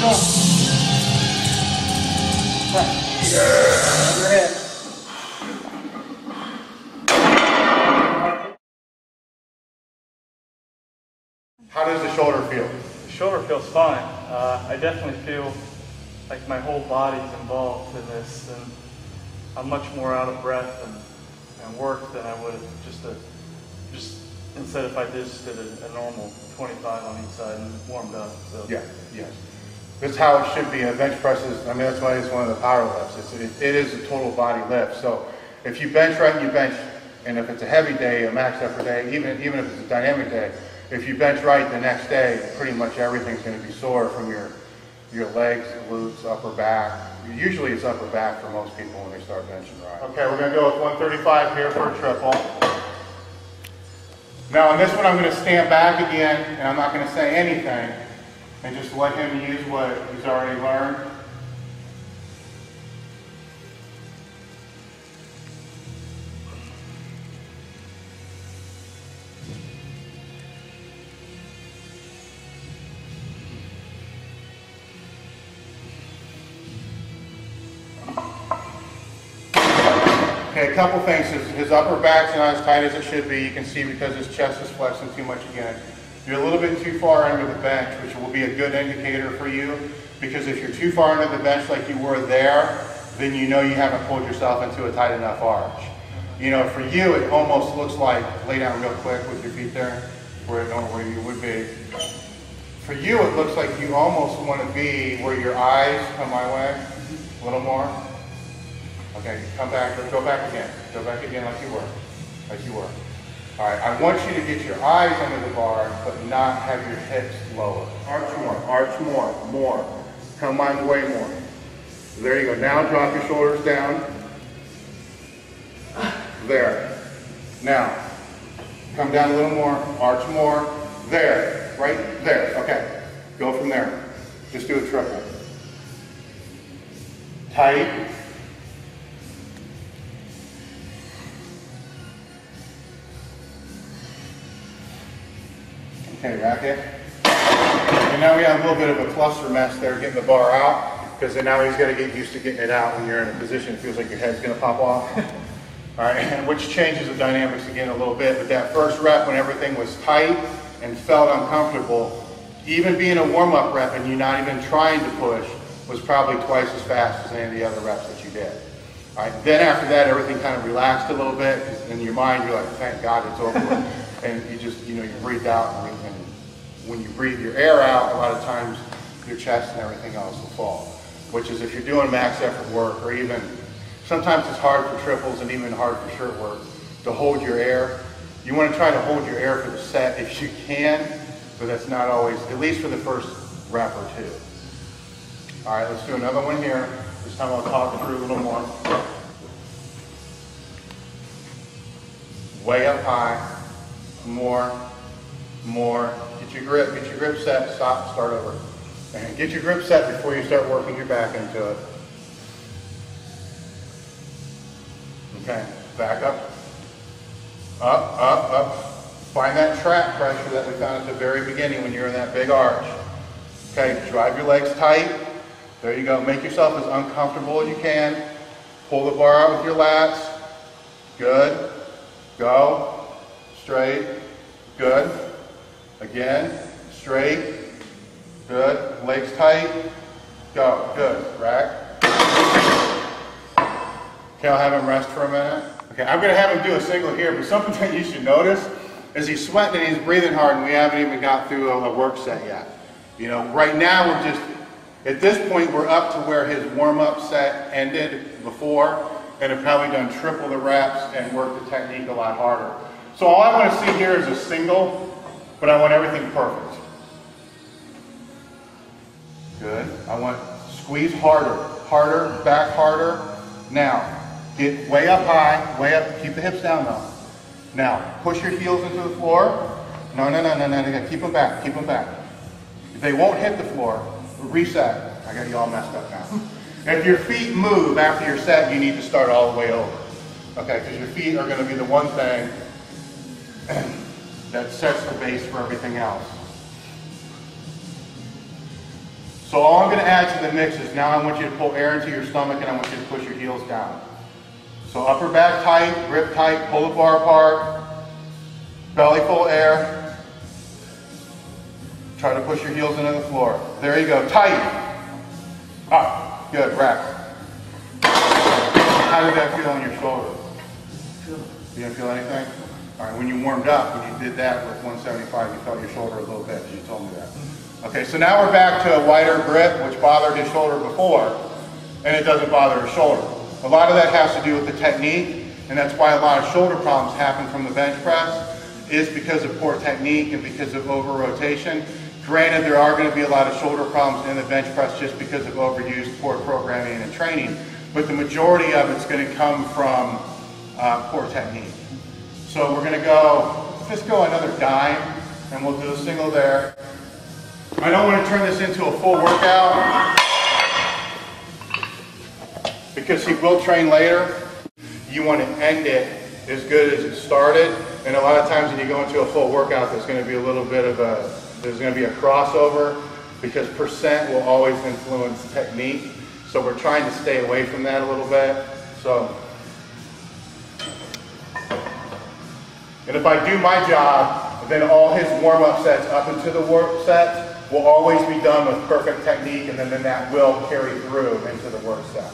Overhead. How does the shoulder feel? The shoulder feels fine. I definitely feel like my whole body's involved in this, and I'm much more out of breath and work than I would have just instead if I just did a normal 25 on each side and warmed up. So. Yeah, yes. That's how it should be. A bench press is, I mean, that's why it's one of the power lifts. It is a total body lift. So if you bench right, you bench, and if it's a heavy day, a max effort day, even if it's a dynamic day, if you bench right the next day, pretty much everything's going to be sore from your legs, glutes, upper back. Usually it's upper back for most people when they start benching right. Okay, we're going to go with 135 here for a triple. Now on this one, I'm going to stand back again, and I'm not going to say anything, and just let him use what he's already learned. Okay, a couple things. His upper back's not as tight as it should be. You can see because his chest is flexing too much again. You're a little bit too far under the bench, which will be a good indicator for you, because if you're too far under the bench like you were there, then you know you haven't pulled yourself into a tight enough arch. You know, for you, it almost looks like, lay down real quick with your feet there, where you would be. For you, it looks like you almost want to be where your eyes come my way, a little more. Okay, come back, go back again. Go back again like you were, All right, I want you to get your eyes under the bar, but not have your hips lower. Arch more. Come my way more. There you go. Now drop your shoulders down. There. Now, come down a little more, arch more. There, right there. Okay, go from there. Just do a triple. Tight. Okay, racket. And now we have a little bit of a cluster mess there getting the bar out, because then now he's got to get used to getting it out when you're in a position it feels like your head's going to pop off. All right, and which changes the dynamics again a little bit. But that first rep when everything was tight and felt uncomfortable, even being a warm-up rep and you not even trying to push, was probably twice as fast as any of the other reps that you did. All right, then after that, everything kind of relaxed a little bit, because in your mind you're like, thank God it's over with. And you just, you know, you breathe out, and when you breathe your air out, a lot of times your chest and everything else will fall. Which is if you're doing max effort work, or even, sometimes it's hard for triples and even hard for shirt work, to hold your air. You want to try to hold your air for the set if you can, but that's not always, at least for the first rep or two. All right, let's do another one here. This time I'll talk through a little more. Way up high. More. Get your grip set, stop, start over. And get your grip set before you start working your back into it. Okay, back up. Up. Find that trap pressure that we found at the very beginning when you're in that big arch. Okay, drive your legs tight. There you go. Make yourself as uncomfortable as you can. Pull the bar out with your lats. Good. Go. Straight, good. Again, straight, good. Legs tight, go, good. Rack. Okay, I'll have him rest for a minute. Okay, I'm gonna have him do a single here, but something that you should notice is he's sweating and he's breathing hard, and we haven't even got through a work set yet. You know, right now we're just, at this point we're up to where his warm-up set ended before, and have probably done triple the reps and worked the technique a lot harder. So all I want to see here is a single, but I want everything perfect. Good. I want squeeze harder, back harder. Now, get way up high, way up, keep the hips down though. Now, push your heels into the floor. No, keep them back, If they won't hit the floor, reset. I got you all messed up now. If your feet move after your set, you need to start all the way over. Okay, because your feet are going to be the one thing that sets the base for everything else. So all I'm going to add to the mix is now I want you to pull air into your stomach and I want you to push your heels down. So upper back tight, grip tight, pull the bar apart, belly full air. Try to push your heels into the floor. There you go, tight. Up, good, rack. How did that feel in your shoulder? You didn't feel anything? All right, when you warmed up, when you did that with 175, you felt your shoulder a little bit, you told me that. Okay, so now we're back to a wider grip, which bothered his shoulder before, and it doesn't bother his shoulder. A lot of that has to do with the technique, and that's why a lot of shoulder problems happen from the bench press, is because of poor technique and because of over-rotation. Granted, there are going to be a lot of shoulder problems in the bench press just because of overuse, poor programming, and training, but the majority of it's going to come from poor technique. So we're going to just go another dime, and we'll do a single there. I don't want to turn this into a full workout because he will train later. You want to end it as good as it started, and a lot of times when you go into a full workout, there's going to be a little bit of a crossover because percent will always influence technique. So we're trying to stay away from that a little bit. So, and if I do my job, then all his warm-up sets up into the work sets will always be done with perfect technique, and then that will carry through into the work set.